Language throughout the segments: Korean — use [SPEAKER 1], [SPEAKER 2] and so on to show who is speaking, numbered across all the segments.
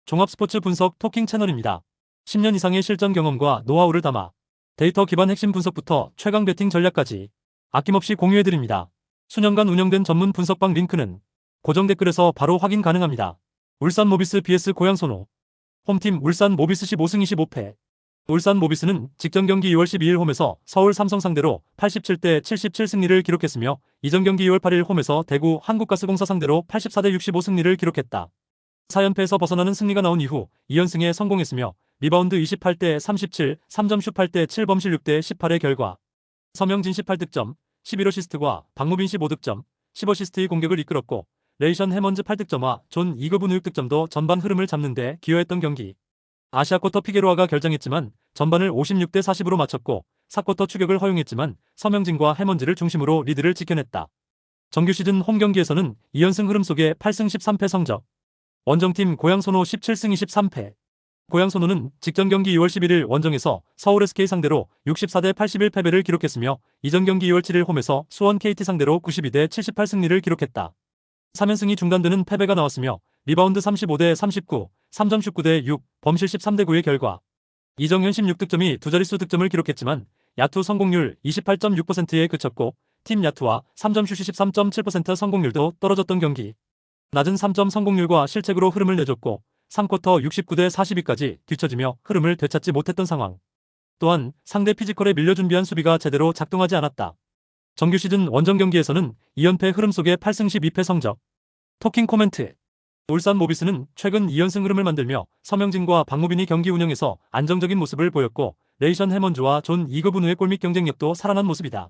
[SPEAKER 1] 종합 스포츠 분석 토킹 채널입니다. 10년 이상의 실전 경험과 노하우를 담아 데이터 기반 핵심 분석부터 최강 배팅 전략까지 아낌없이 공유해드립니다. 수년간 운영된 전문 분석방 링크는 고정 댓글에서 바로 확인 가능합니다. 울산 모비스 vs 고양소노. 홈팀 울산 모비스 15승 25패. 울산 모비스는 직전 경기 2월 12일 홈에서 서울 삼성 상대로 87대 77 승리를 기록했으며 이전 경기 2월 8일 홈에서 대구 한국가스공사 상대로 84대 65 승리를 기록했다. 4연패에서 벗어나는 승리가 나온 이후 2연승에 성공했으며 리바운드 28대 37, 3점 슛 8대 7 범실 6대 18의 결과 서명진 18득점, 11어시스트와 박무빈 15득점, 10어시스트의 공격을 이끌었고 레이션 해먼즈 8득점과 존 이거분 6득점도 전반 흐름을 잡는 데 기여했던 경기. 아시아쿼터 피게로아가 결장했지만 전반을 56대 40으로 마쳤고 4쿼터 추격을 허용했지만 서명진과 해먼즈를 중심으로 리드를 지켜냈다. 정규 시즌 홈 경기에서는 2연승 흐름 속에 8승 13패 성적. 원정팀 고양소노 17승 23패. 고양소노는 직전 경기 2월 11일 원정에서 서울 SK 상대로 64대 81 패배를 기록했으며 이전 경기 2월 7일 홈에서 수원 KT 상대로 92대 78 승리를 기록했다. 3연승이 중단되는 패배가 나왔으며 리바운드 35대 39, 3점 슛 9대 6, 범실 13대 9의 결과 이정현 16득점이 두 자릿수 득점을 기록했지만 야투 성공률 28.6%에 그쳤고 팀 야투와 3점 슛 13.7% 성공률도 떨어졌던 경기. 낮은 3점 성공률과 실책으로 흐름을 내줬고 3쿼터 69대 42까지 뒤처지며 흐름을 되찾지 못했던 상황. 또한 상대 피지컬에 밀려 준비한 수비가 제대로 작동하지 않았다. 정규 시즌 원정 경기에서는 2연패 흐름 속에 8승 12패 성적. 토킹 코멘트. 울산 모비스는 최근 2연승 흐름을 만들며 서명진과 박무빈이 경기 운영에서 안정적인 모습을 보였고 레이션 해먼즈와 존 이거분우의 골밑 경쟁력도 살아난 모습이다.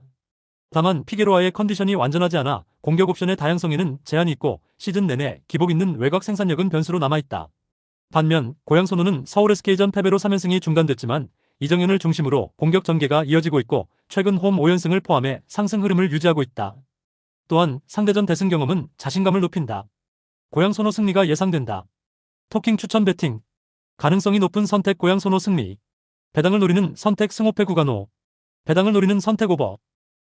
[SPEAKER 1] 다만 피게로아의 컨디션이 완전하지 않아 공격 옵션의 다양성에는 제한이 있고 시즌 내내 기복 있는 외곽 생산력은 변수로 남아있다. 반면 고양소노는 서울 SK전 패배로 3연승이 중단됐지만 이정현을 중심으로 공격 전개가 이어지고 있고 최근 홈 5연승을 포함해 상승 흐름을 유지하고 있다. 또한 상대전 대승 경험은 자신감을 높인다. 고양소노 승리가 예상된다. 토킹 추천 배팅. 가능성이 높은 선택 고양소노 승리. 배당을 노리는 선택 승호패 구간호. 배당을 노리는 선택 오버.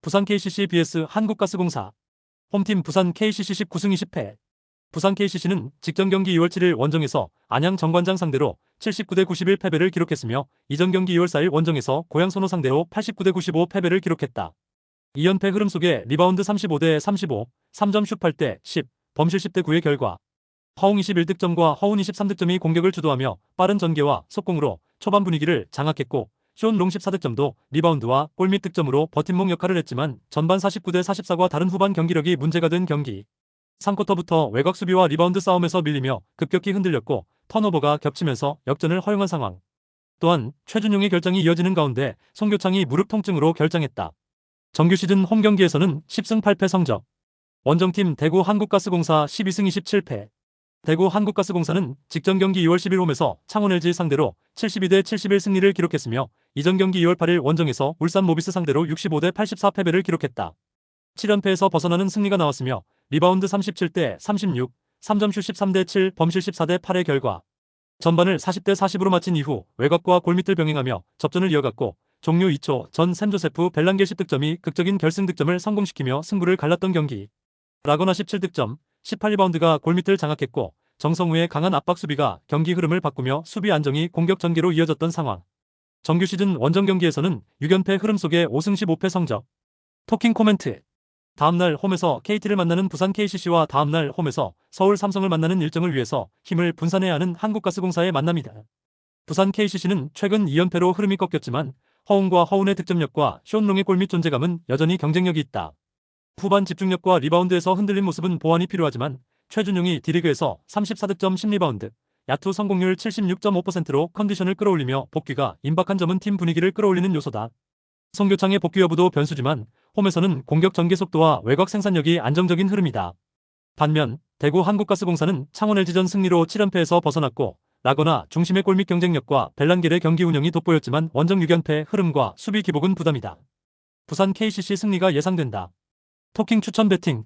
[SPEAKER 1] 부산 KCC vs 한국가스공사. 홈팀 부산 KCC 19승 20패. 부산 KCC는 직전 경기 2월 7일 원정에서 안양 정관장 상대로 79대 91 패배를 기록했으며 이전 경기 2월 4일 원정에서 고양소노 상대로 89대 95 패배를 기록했다. 2연패 흐름 속에 리바운드 35대 35, 3점 슛 8대 10, 범실 10대 9의 결과 허웅 21득점과 허운 23득점이 공격을 주도하며 빠른 전개와 속공으로 초반 분위기를 장악했고 쇼온 롱 14득점도 리바운드와 골밑 득점으로 버팀목 역할을 했지만 전반 49대 44과 다른 후반 경기력이 문제가 된 경기. 3쿼터부터 외곽 수비와 리바운드 싸움에서 밀리며 급격히 흔들렸고 턴오버가 겹치면서 역전을 허용한 상황. 또한 최준용의 결장이 이어지는 가운데 송교창이 무릎 통증으로 결장했다. 정규 시즌 홈 경기에서는 10승 8패 성적. 원정팀 대구 한국가스공사 12승 27패. 대구 한국가스공사는 직전 경기 2월 10일 홈에서 창원 LG 상대로 72대 71 승리를 기록했으며 이전 경기 2월 8일 원정에서 울산 모비스 상대로 65대 84 패배를 기록했다. 7연패에서 벗어나는 승리가 나왔으며 리바운드 37대 36, 3점 슛 13대 7, 범실 14대 8의 결과 전반을 40대 40으로 마친 이후 외곽과 골밑을 병행하며 접전을 이어갔고 종료 2초 전 샘조세프 벨랑겔 10득점이 극적인 결승 득점을 성공시키며 승부를 갈랐던 경기. 라거나 17득점, 18리바운드가 골밑을 장악했고 정성우의 강한 압박 수비가 경기 흐름을 바꾸며 수비 안정이 공격 전개로 이어졌던 상황. 정규 시즌 원정 경기에서는 6연패 흐름 속에 5승 15패 성적. 토킹 코멘트. 다음날 홈에서 KT를 만나는 부산 KCC와 다음날 홈에서 서울 삼성을 만나는 일정을 위해서 힘을 분산해야 하는 한국가스공사의 만남이다. 부산 KCC는 최근 2연패로 흐름이 꺾였지만 허웅과 허운의 득점력과 쇼온롱의 골밑 존재감은 여전히 경쟁력이 있다. 후반 집중력과 리바운드에서 흔들린 모습은 보완이 필요하지만 최준용이 D리그에서 34득점 10리바운드, 야투 성공률 76.5%로 컨디션을 끌어올리며 복귀가 임박한 점은 팀 분위기를 끌어올리는 요소다. 송교창의 복귀 여부도 변수지만 홈에서는 공격 전개 속도와 외곽 생산력이 안정적인 흐름이다. 반면 대구 한국가스공사는 창원 LG전 승리로 7연패에서 벗어났고 라거나 중심의 골밑 경쟁력과 벨랑겔의 경기 운영이 돋보였지만 원정 6연패 흐름과 수비 기복은 부담이다. 부산 KCC 승리가 예상된다. 토킹 추천 배팅.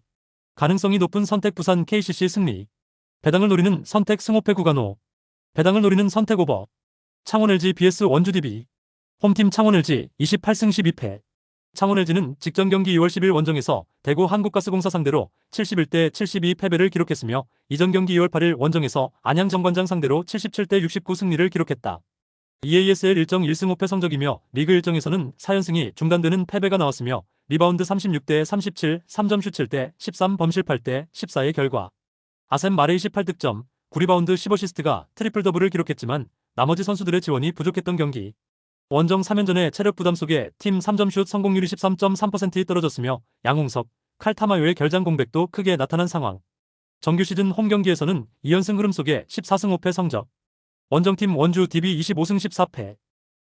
[SPEAKER 1] 가능성이 높은 선택 부산 KCC 승리. 배당을 노리는 선택 승호패 구간호. 배당을 노리는 선택 오버. 창원 LG vs 원주 DB. 홈팀 창원 LG 28승 12패. 창원 LG는 직전 경기 2월 10일 원정에서 대구 한국가스공사 상대로 71대 72 패배를 기록했으며 이전 경기 2월 8일 원정에서 안양 정관장 상대로 77대 69 승리를 기록했다. EASL 일정 1승 5패 성적이며 리그 일정에서는 4연승이 중단되는 패배가 나왔으며 리바운드 36대 37, 3점 슛 7대 13, 범실 8대 14의 결과. 아셈 마레이 18득점, 9리바운드 15시스트가 트리플 더블을 기록했지만 나머지 선수들의 지원이 부족했던 경기. 원정 3연전의 체력 부담 속에 팀 3점 슛 성공률이 13.3%에 떨어졌으며 양홍석, 칼타마요의 결장 공백도 크게 나타난 상황. 정규 시즌 홈 경기에서는 2연승 흐름 속에 14승 5패 성적. 원정팀 원주 DB 25승 14패.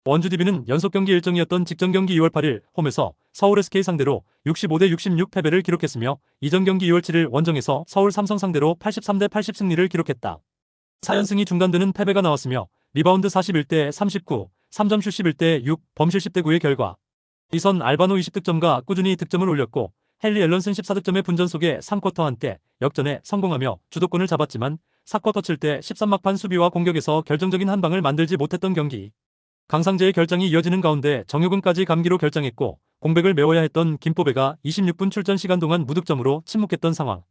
[SPEAKER 1] 원주 DB는 연속 경기 일정이었던 직전 경기 2월 8일 홈에서 서울 SK 상대로 65대 66 패배를 기록했으며 이전 경기 2월 7일 원정에서 서울 삼성 상대로 83대 80 승리를 기록했다. 4연승이 중단되는 패배가 나왔으며 리바운드 41대 39, 3점 슛 11대 6, 범실 10대 9의 결과. 이선 알바노 20득점과 꾸준히 득점을 올렸고 헨리 앨런슨 14득점의 분전 속에 3쿼터 한때 역전에 성공하며 주도권을 잡았지만 4쿼터 7대 13막판 수비와 공격에서 결정적인 한 방을 만들지 못했던 경기. 강상재의 결장이 이어지는 가운데 정효근까지 감기로 결장했고 공백을 메워야 했던 김뽀배가 26분 출전 시간 동안 무득점으로 침묵했던 상황.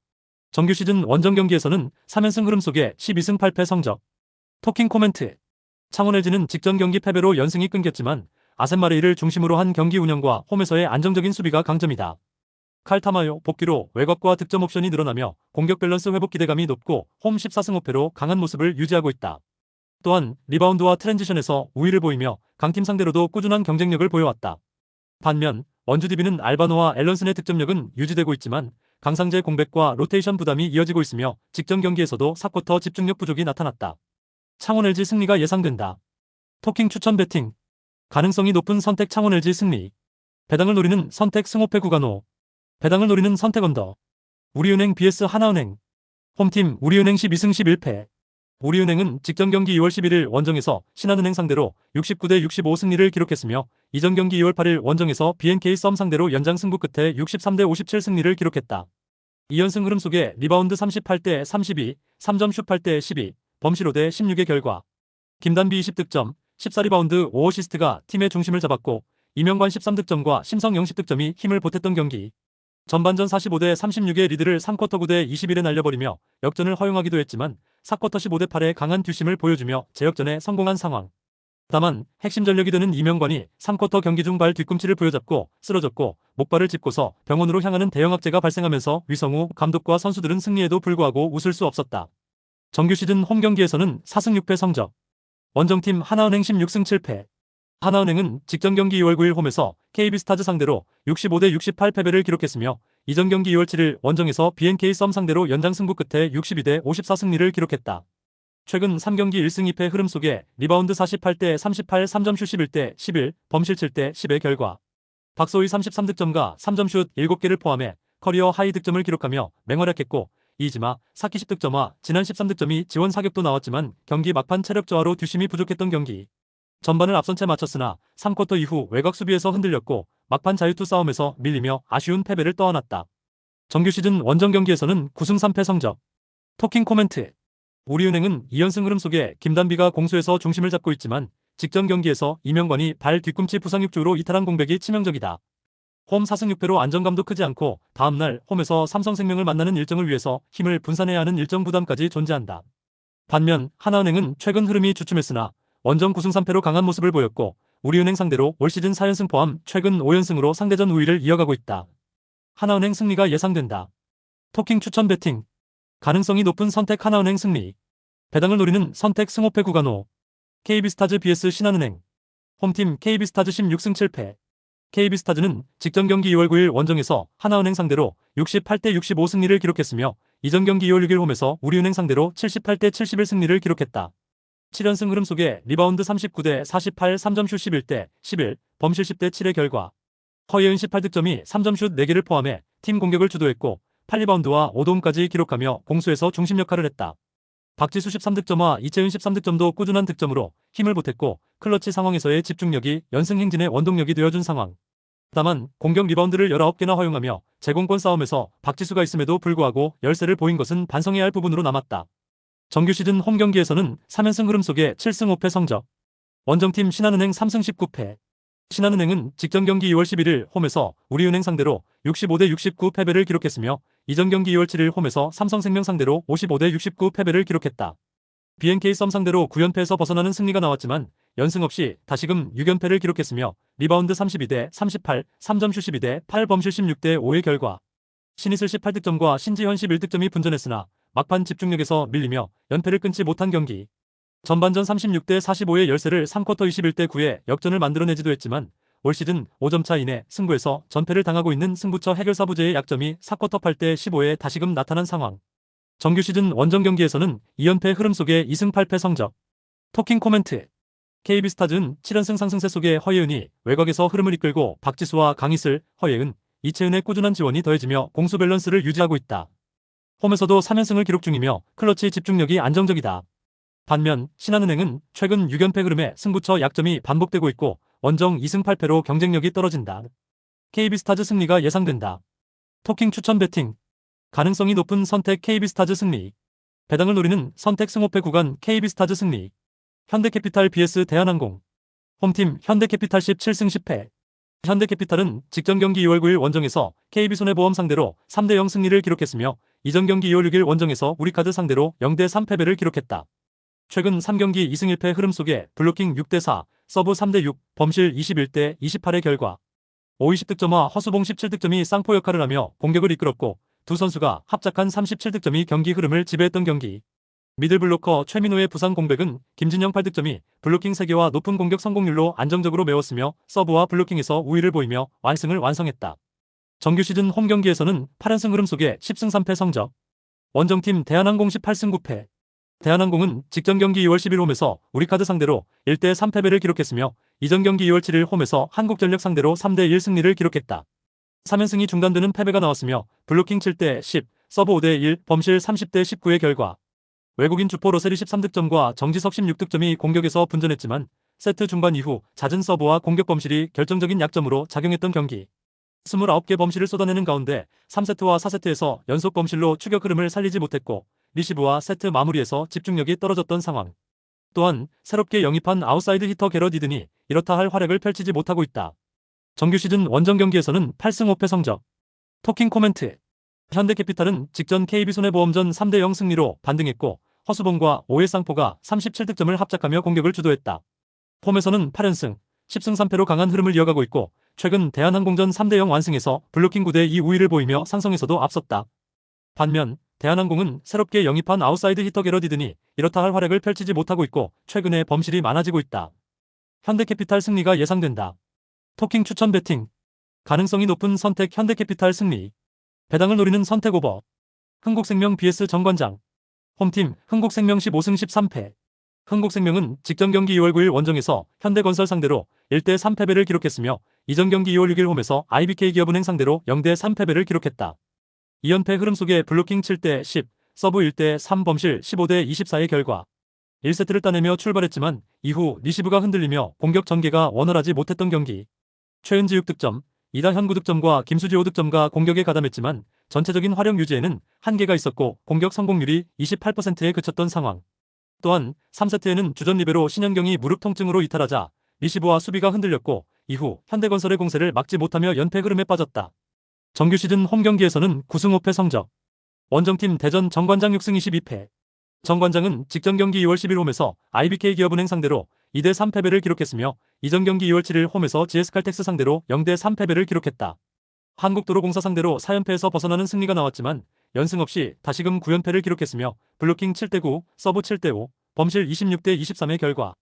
[SPEAKER 1] 정규 시즌 원정 경기에서는 3연승 흐름 속에 12승 8패 성적. 토킹 코멘트. 창원 LG는 직전 경기 패배로 연승이 끊겼지만 아셈 마레이를 중심으로 한 경기 운영과 홈에서의 안정적인 수비가 강점이다. 칼타마요 복귀로 외곽과 득점 옵션이 늘어나며 공격 밸런스 회복 기대감이 높고 홈 14승 5패로 강한 모습을 유지하고 있다. 또한 리바운드와 트랜지션에서 우위를 보이며 강팀 상대로도 꾸준한 경쟁력을 보여왔다. 반면 원주 DB는 알바노와 앨런슨의 득점력은 유지되고 있지만 강상재 공백과 로테이션 부담이 이어지고 있으며 직전 경기에서도 4쿼터 집중력 부족이 나타났다. 창원 LG 승리가 예상된다. 토킹 추천 배팅. 가능성이 높은 선택 창원 LG 승리. 배당을 노리는 선택 승호패 구간호. 배당을 노리는 선택 언더. 우리은행 vs 하나은행. 홈팀 우리은행 12승 11패. 우리은행은 직전 경기 2월 11일 원정에서 신한은행 상대로 69대 65 승리를 기록했으며 이전 경기 2월 8일 원정에서 BNK 썸 상대로 연장 승부 끝에 63대 57 승리를 기록했다. 2연승 흐름 속에 리바운드 38대 32, 3점 슛 8대 12, 범실 5대 16의 결과. 김단비 20득점, 14리바운드 5어시스트가 팀의 중심을 잡았고 이명관 13득점과 심성영 10득점이 힘을 보탰던 경기. 전반전 45대 36의 리드를 3쿼터 9대 21에 날려버리며 역전을 허용하기도 했지만 4쿼터 15대 8의 강한 뒷심을 보여주며 재역전에 성공한 상황. 다만 핵심 전력이 되는 이명관이 3쿼터 경기 중 발 뒤꿈치를 부여잡고 쓰러졌고 목발을 짚고서 병원으로 향하는 대형 악재가 발생하면서 위성우 감독과 선수들은 승리에도 불구하고 웃을 수 없었다. 정규 시즌 홈 경기에서는 4승 6패 성적. 원정팀 하나은행 16승 7패. 하나은행은 직전 경기 2월 9일 홈에서 KB스타즈 상대로 65대 68 패배를 기록했으며 이전 경기 2월 7일 원정에서 BNK 썸 상대로 연장 승부 끝에 62대 54 승리를 기록했다. 최근 3경기 1승 2패 흐름 속에 리바운드 48대 38, 3점 슛 11대 11, 범실 7대 10의 결과. 박소희 33득점과 3점 슛 7개를 포함해 커리어 하이 득점을 기록하며 맹활약했고 이지마, 사키 10득점과 지난 13득점이 지원 사격도 나왔지만 경기 막판 체력 저하로 뒷심이 부족했던 경기. 전반을 앞선 채 마쳤으나 3쿼터 이후 외곽 수비에서 흔들렸고 막판 자유투 싸움에서 밀리며 아쉬운 패배를 떠안았다. 정규 시즌 원정 경기에서는 9승 3패 성적. 토킹 코멘트. 우리은행은 2연승 흐름 속에 김단비가 공수에서 중심을 잡고 있지만 직전 경기에서 이명관이 발 뒤꿈치 부상 육주로 이탈한 공백이 치명적이다. 홈 4승 6패로 안정감도 크지 않고 다음날 홈에서 삼성생명을 만나는 일정을 위해서 힘을 분산해야 하는 일정 부담까지 존재한다. 반면 하나은행은 최근 흐름이 주춤했으나 원정 9승 3패로 강한 모습을 보였고 우리은행 상대로 올 시즌 4연승 포함 최근 5연승으로 상대전 우위를 이어가고 있다. 하나은행 승리가 예상된다. 토킹 추천 배팅. 가능성이 높은 선택 하나은행 승리. 배당을 노리는 선택 승호패 구간호. KB스타즈 vs 신한은행. 홈팀 KB스타즈 16승 7패. KB스타즈는 직전 경기 2월 9일 원정에서 하나은행 상대로 68대 65 승리를 기록했으며 이전 경기 2월 6일 홈에서 우리은행 상대로 78대 71 승리를 기록했다. 7연승 흐름 속에 리바운드 39대 48, 3점 슛 11대 11, 범실 10대 7의 결과. 허예은 18득점이 3점 슛 4개를 포함해 팀 공격을 주도했고 8리바운드와 5도움까지 기록하며 공수에서 중심 역할을 했다. 박지수 13득점과 이채은 13득점도 꾸준한 득점으로 힘을 보탰고 클러치 상황에서의 집중력이 연승 행진의 원동력이 되어준 상황. 다만 공격 리바운드를 19개나 허용하며 제공권 싸움에서 박지수가 있음에도 불구하고 열세를 보인 것은 반성해야 할 부분으로 남았다. 정규 시즌 홈 경기에서는 3연승 흐름 속에 7승 5패 성적. 원정팀 신한은행 3승 19패. 신한은행은 직전 경기 2월 11일 홈에서 우리은행 상대로 65대 69 패배를 기록했으며 이전 경기 2월 7일 홈에서 삼성생명 상대로 55대 69 패배를 기록했다. BNK 썸 상대로 9연패에서 벗어나는 승리가 나왔지만 연승 없이 다시금 6연패를 기록했으며 리바운드 32대 38, 3점 슛 12대 8, 범실 16대 5의 결과 신이슬 18득점과 신지현 11득점이 분전했으나 막판 집중력에서 밀리며 연패를 끊지 못한 경기. 전반전 36대 45의 열세를 3쿼터 21대 9에 역전을 만들어내지도 했지만 올 시즌 5점 차 이내 승부에서 전패를 당하고 있는 승부처 해결사부재의 약점이 4쿼터 8대 15에 다시금 나타난 상황. 정규 시즌 원정 경기에서는 2연패 흐름 속에 2승 8패 성적. 토킹 코멘트. KB스타즈는 7연승 상승세 속에 허예은이 외곽에서 흐름을 이끌고 박지수와 강희슬, 허예은, 이채은의 꾸준한 지원이 더해지며 공수 밸런스를 유지하고 있다. 홈에서도 3연승을 기록 중이며 클러치 집중력이 안정적이다. 반면 신한은행은 최근 6연패 흐름에 승부처 약점이 반복되고 있고 원정 2승 8패로 경쟁력이 떨어진다. KB스타즈 승리가 예상된다. 토킹 추천 배팅. 가능성이 높은 선택 KB스타즈 승리. 배당을 노리는 선택 승호패 구간 KB스타즈 승리. 현대캐피탈 vs 대한항공. 홈팀 현대캐피탈 17승 10패. 현대캐피탈은 직전 경기 2월 9일 원정에서 KB손해보험 상대로 3대0 승리를 기록했으며 이전 경기 2월 6일 원정에서 우리카드 상대로 0대3 패배를 기록했다. 최근 3경기 2승 1패 흐름 속에 블로킹 6대4, 서브 3대6, 범실 21대 28의 결과 50득점과 허수봉 17득점이 쌍포 역할을 하며 공격을 이끌었고 두 선수가 합작한 37득점이 경기 흐름을 지배했던 경기. 미들블로커 최민호의 부상 공백은 김진영 8득점이 블로킹 3개와 높은 공격 성공률로 안정적으로 메웠으며 서브와 블로킹에서 우위를 보이며 완승을 완성했다. 정규 시즌 홈 경기에서는 8연승 흐름 속에 10승 3패 성적. 원정팀 대한항공 18승 9패. 대한항공은 직전 경기 2월 10일 홈에서 우리카드 상대로 1대3 패배를 기록했으며 이전 경기 2월 7일 홈에서 한국전력 상대로 3대1 승리를 기록했다. 3연승이 중단되는 패배가 나왔으며 블로킹 7대 10, 서브 5대 1, 범실 30대 19의 결과 외국인 주포 러셀이 13득점과 정지석 16득점이 공격에서 분전했지만 세트 중반 이후 잦은 서브와 공격 범실이 결정적인 약점으로 작용했던 경기. 29개 범실을 쏟아내는 가운데 3세트와 4세트에서 연속 범실로 추격 흐름을 살리지 못했고 리시브와 세트 마무리에서 집중력이 떨어졌던 상황. 또한 새롭게 영입한 아웃사이드 히터 게럿 이든이 이렇다 할 활약을 펼치지 못하고 있다. 정규 시즌 원정 경기에서는 8승 5패 성적. 토킹 코멘트. 현대캐피탈은 직전 KB손해보험전 3대0 승리로 반등했고 허수봉과 오해 쌍포가 37득점을 합작하며 공격을 주도했다. 홈에서는 8연승, 10승 3패로 강한 흐름을 이어가고 있고 최근 대한항공전 3대0 완승에서 블로킹 9대 2 우위를 보이며 상성에서도 앞섰다. 반면 대한항공은 새롭게 영입한 아웃사이드 히터 게럿 이든이 이렇다 할 활약을 펼치지 못하고 있고 최근에 범실이 많아지고 있다. 현대캐피탈 승리가 예상된다. 토킹 추천 배팅. 가능성이 높은 선택 현대캐피탈 승리. 배당을 노리는 선택 오버. 흥국생명 vs 정관장. 홈팀 흥국생명 15승 13패. 흥국생명은 직전 경기 2월 9일 원정에서 현대건설 상대로 1대3 패배를 기록했으며 이전 경기 2월 6일 홈에서 IBK기업은행 상대로 0대3 패배를 기록했다. 2연패 흐름 속에 블로킹 7대 10, 서브 1대 3, 범실 15대 24의 결과 1세트를 따내며 출발했지만 이후 리시브가 흔들리며 공격 전개가 원활하지 못했던 경기. 최은지 6득점, 이다현 9득점과 김수지 5득점과 공격에 가담했지만 전체적인 활용 유지에는 한계가 있었고 공격 성공률이 28%에 그쳤던 상황. 또한 3세트에는 주전 리베로 신현경이 무릎 통증으로 이탈하자 리시브와 수비가 흔들렸고 이후 현대건설의 공세를 막지 못하며 연패 흐름에 빠졌다. 정규 시즌 홈 경기에서는 9승 5패 성적. 원정팀 대전 정관장 6승 22패. 정관장은 직전 경기 2월 10일 홈에서 IBK기업은행 상대로 2대3 패배를 기록했으며 이전 경기 2월 7일 홈에서 GS칼텍스 상대로 0대3 패배를 기록했다. 한국도로공사 상대로 4연패에서 벗어나는 승리가 나왔지만 연승 없이 다시금 9연패를 기록했으며 블로킹 7대 9, 서브 7대 5, 범실 26대 23의 결과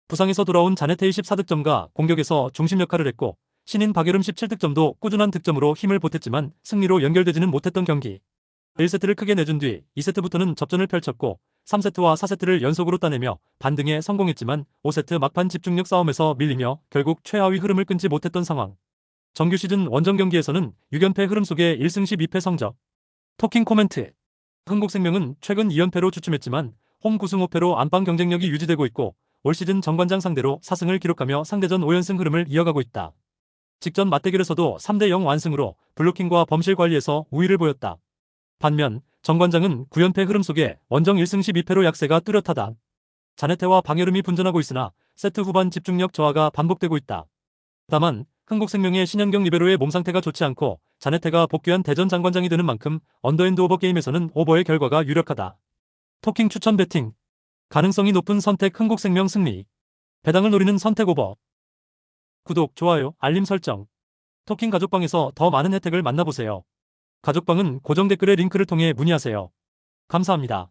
[SPEAKER 1] 부상에서 돌아온 자네테이 14득점과 공격에서 중심 역할을 했고 신인 박예름 17득점도 꾸준한 득점으로 힘을 보탰지만 승리로 연결되지는 못했던 경기. 1세트를 크게 내준 뒤 2세트부터는 접전을 펼쳤고 3세트와 4세트를 연속으로 따내며 반등에 성공했지만 5세트 막판 집중력 싸움에서 밀리며 결국 최하위 흐름을 끊지 못했던 상황. 정규 시즌 원정 경기에서는 6연패 흐름 속에 1승 12패 성적. 토킹 코멘트. 흥국생명은 최근 2연패로 주춤했지만 홈 9승 5패로 안방 경쟁력이 유지되고 있고 올 시즌 정관장 상대로 4승을 기록하며 상대전 5연승 흐름을 이어가고 있다. 직전 맞대결에서도 3대0 완승으로 블로킹과 범실 관리에서 우위를 보였다. 반면 정관장은 9연패 흐름 속에 원정 1승 12패로 약세가 뚜렷하다. 자네테와 방여름이 분전하고 있으나 세트 후반 집중력 저하가 반복되고 있다. 다만 흥국생명의 신현경 리베로의 몸 상태가 좋지 않고 자네테가 복귀한 대전 장관장이 되는 만큼 언더앤드 오버 게임에서는 오버의 결과가 유력하다. 토킹 추천 배팅. 가능성이 높은 선택 흥국생명 승리. 배당을 노리는 선택 오버. 구독, 좋아요, 알림 설정. 토킹 가족방에서 더 많은 혜택을 만나보세요. 가족방은 고정 댓글의 링크를 통해 문의하세요. 감사합니다.